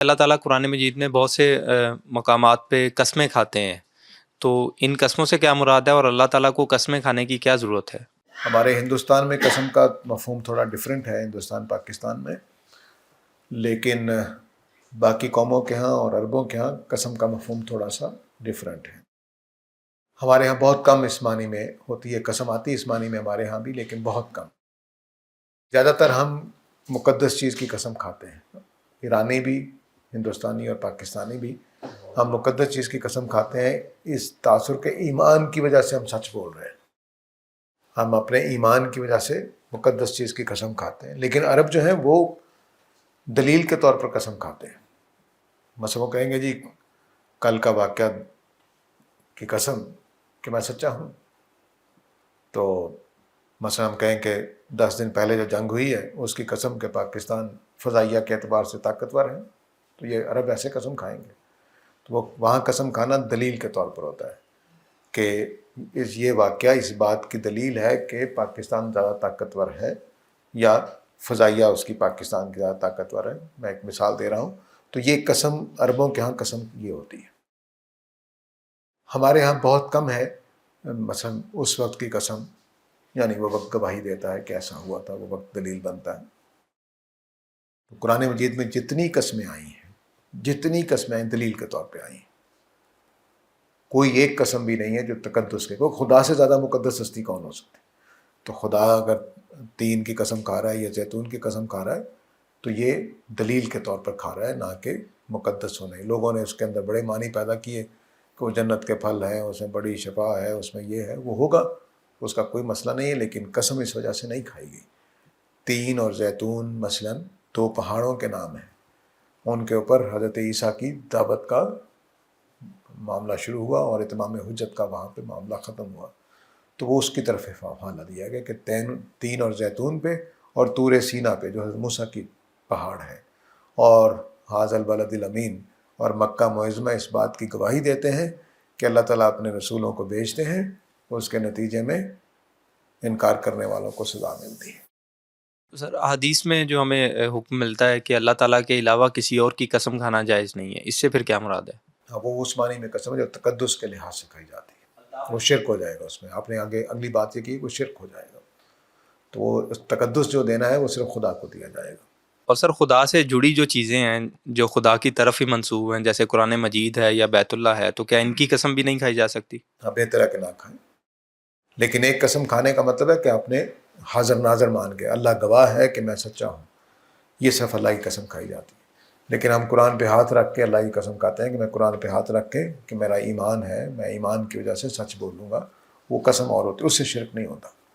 اللہ تعالیٰ قرآن مجید میں بہت سے مقامات پہ قسمیں کھاتے ہیں، تو ان قسموں سے کیا مراد ہے اور اللہ تعالیٰ کو قسمیں کھانے کی کیا ضرورت ہے؟ ہمارے ہندوستان میں قسم کا مفہوم تھوڑا ڈیفرنٹ ہے ہندوستان پاکستان میں، لیکن باقی قوموں کے ہاں اور عربوں کے ہاں قسم کا مفہوم تھوڑا سا ڈیفرنٹ ہے۔ ہمارے ہاں بہت کم اس معنی میں ہوتی ہے، قسم آتی اس معنی میں ہمارے ہاں بھی، لیکن بہت کم۔ زیادہ تر ہم مقدس چیز کی قسم کھاتے ہیں، ایرانی بھی، ہندوستانی اور پاکستانی بھی، ہم مقدس چیز کی قسم کھاتے ہیں اس تاثر کے ایمان کی وجہ سے ہم سچ بول رہے ہیں، ہم اپنے ایمان کی وجہ سے مقدس چیز کی قسم کھاتے ہیں۔ لیکن عرب جو ہیں وہ دلیل کے طور پر قسم کھاتے ہیں، مثلا وہ کہیں گے جی کل کا واقعہ کی قسم کہ میں سچا ہوں، تو مثلا ہم کہیں کہ 10 دن پہلے جو جنگ ہوئی ہے اس کی قسم کہ پاکستان فضائیہ کے اعتبار سے طاقتور ہے، تو یہ عرب ایسے قسم کھائیں گے۔ تو وہ وہاں قسم کھانا دلیل کے طور پر ہوتا ہے کہ یہ واقعہ اس بات کی دلیل ہے کہ پاکستان زیادہ طاقتور ہے، یا فضائیہ اس کی پاکستان کی زیادہ طاقتور ہے۔ میں ایک مثال دے رہا ہوں، تو یہ قسم عربوں کے ہاں قسم یہ ہوتی ہے۔ ہمارے ہاں بہت کم ہے مثلا اس وقت کی قسم، یعنی وہ وقت گواہی دیتا ہے کہ ایسا ہوا تھا، وہ وقت دلیل بنتا ہے۔ تو قرآن مجید میں جتنی قسمیں آئی ہیں، جتنی قسمیں آئیں دلیل کے طور پہ آئی ہیں، کوئی ایک قسم بھی نہیں ہے جو تقدس کے، کوئی خدا سے زیادہ مقدس ہستی کون ہو سکتی؟ تو خدا اگر تین کی قسم کھا رہا ہے یا زیتون کی قسم کھا رہا ہے تو یہ دلیل کے طور پر کھا رہا ہے، نہ کہ مقدس ہونے۔ لوگوں نے اس کے اندر بڑے معنی پیدا کیے کہ وہ جنت کے پھل ہیں، اس میں بڑی شفا ہے، اس میں یہ ہے، وہ ہوگا، اس کا کوئی مسئلہ نہیں ہے، لیکن قسم اس وجہ سے نہیں کھائی گئی۔ تین اور زیتون مثلا 2 پہاڑوں کے نام ہیں، ان کے اوپر حضرت عیسیٰ کی دعوت کا معاملہ شروع ہوا اور اتمام حجت کا وہاں پہ معاملہ ختم ہوا، تو وہ اس کی طرف حوالہ دیا گیا کہ تین اور زیتون پہ اور طور سینا پہ جو حضرت موسیٰ کی پہاڑ ہے، اور حاذ البلد الامین اور مکہ معظمہ اس بات کی گواہی دیتے ہیں کہ اللہ تعالیٰ اپنے رسولوں کو بھیجتے ہیں، اس کے نتیجے میں انکار کرنے والوں کو سزا ملتی ہے۔ سر، حدیث میں جو ہمیں حکم ملتا ہے کہ اللہ تعالیٰ کے علاوہ کسی اور کی قسم کھانا جائز نہیں ہے، اس سے پھر کیا مراد ہے؟ وہ اس معنی میں قسم ہے جو تقدس کے لحاظ سے کھائی جاتی ہے، وہ شرک ہو جائے گا۔ اس میں آپ نے آگے اگلی بات یہ کی، وہ شرک ہو جائے گا، تو وہ تقدس جو دینا ہے وہ صرف خدا کو دیا جائے گا۔ اور سر، خدا سے جڑی جو چیزیں ہیں جو خدا کی طرف ہی منسوب ہیں، جیسے قرآن مجید ہے یا بیت اللہ ہے، تو کیا ان کی قسم بھی نہیں کھائی جا سکتی؟ آپ بہتر ہے کہ نہ کھائیں، لیکن ایک قسم کھانے کا مطلب ہے کہ آپ نے حاضر ناظر مان کے اللہ گواہ ہے کہ میں سچا ہوں، یہ صرف اللہ کی قسم کھائی جاتی ہے۔ لیکن ہم قرآن پہ ہاتھ رکھ کے اللہ کی قسم کھاتے ہیں کہ میں قرآن پہ ہاتھ رکھ کے کہ میرا ایمان ہے، میں ایمان کی وجہ سے سچ بولوں گا، وہ قسم اور ہوتی ہے، اس سے شرک نہیں ہوتا۔